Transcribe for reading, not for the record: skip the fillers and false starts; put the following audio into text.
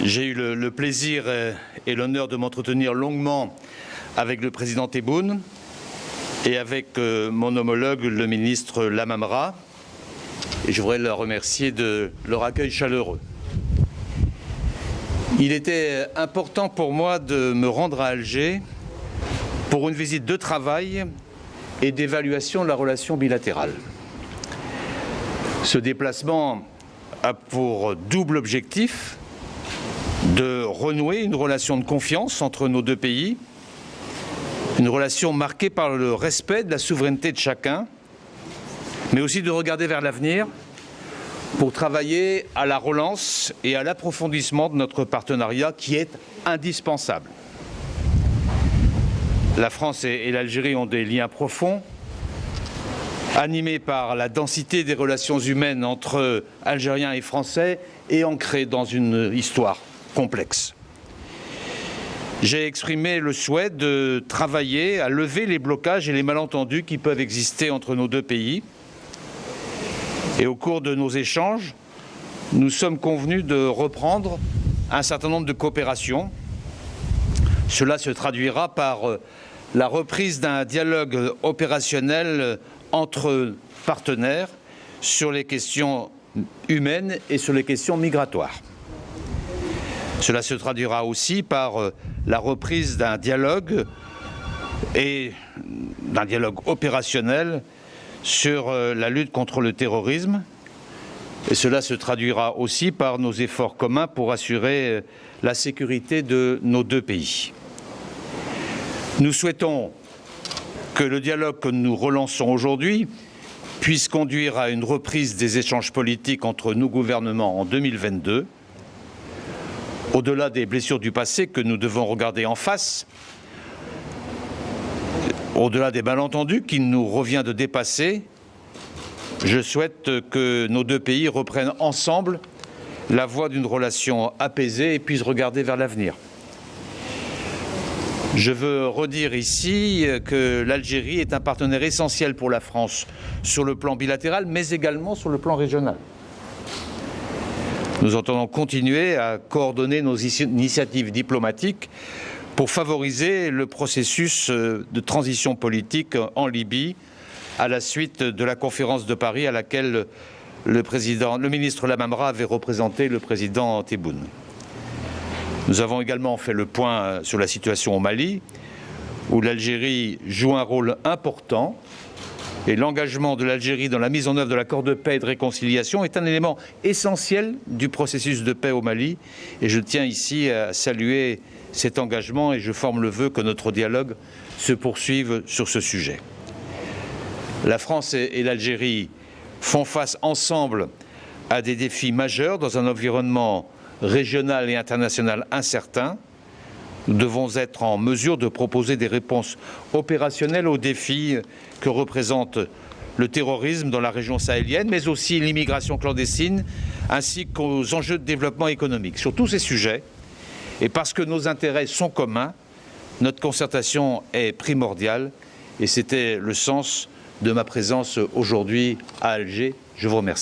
J'ai eu le plaisir et l'honneur de m'entretenir longuement avec le président Tebboune et avec mon homologue, le ministre Lamamra. Et je voudrais leur remercier de leur accueil chaleureux. Il était important pour moi de me rendre à Alger pour une visite de travail et d'évaluation de la relation bilatérale. Ce déplacement a pour double objectif de renouer une relation de confiance entre nos deux pays, une relation marquée par le respect de la souveraineté de chacun, mais aussi de regarder vers l'avenir pour travailler à la relance et à l'approfondissement de notre partenariat qui est indispensable. La France et l'Algérie ont des liens profonds, animés par la densité des relations humaines entre Algériens et Français et ancrés dans une histoire complexe. J'ai exprimé le souhait de travailler à lever les blocages et les malentendus qui peuvent exister entre nos deux pays. Et au cours de nos échanges, nous sommes convenus de reprendre un certain nombre de coopérations. Cela se traduira par la reprise d'un dialogue opérationnel entre partenaires sur les questions humaines et sur les questions migratoires. Cela se traduira aussi par la reprise d'un dialogue opérationnel sur la lutte contre le terrorisme. Et cela se traduira aussi par nos efforts communs pour assurer la sécurité de nos deux pays. Nous souhaitons que le dialogue que nous relançons aujourd'hui puisse conduire à une reprise des échanges politiques entre nos gouvernements en 2022. Au-delà des blessures du passé que nous devons regarder en face, au-delà des malentendus qu'il nous revient de dépasser, je souhaite que nos deux pays reprennent ensemble la voie d'une relation apaisée et puissent regarder vers l'avenir. Je veux redire ici que l'Algérie est un partenaire essentiel pour la France sur le plan bilatéral, mais également sur le plan régional. Nous entendons continuer à coordonner nos initiatives diplomatiques pour favoriser le processus de transition politique en Libye à la suite de la conférence de Paris à laquelle le ministre Lamamra avait représenté le président Tebboune. Nous avons également fait le point sur la situation au Mali, où l'Algérie joue un rôle important. Et l'engagement de l'Algérie dans la mise en œuvre de l'accord de paix et de réconciliation est un élément essentiel du processus de paix au Mali. Et je tiens ici à saluer cet engagement et je forme le vœu que notre dialogue se poursuive sur ce sujet. La France et l'Algérie font face ensemble à des défis majeurs dans un environnement régional et international incertain. Nous devons être en mesure de proposer des réponses opérationnelles aux défis que représente le terrorisme dans la région sahélienne, mais aussi l'immigration clandestine, ainsi qu'aux enjeux de développement économique. Sur tous ces sujets, et parce que nos intérêts sont communs, notre concertation est primordiale, et c'était le sens de ma présence aujourd'hui à Alger. Je vous remercie.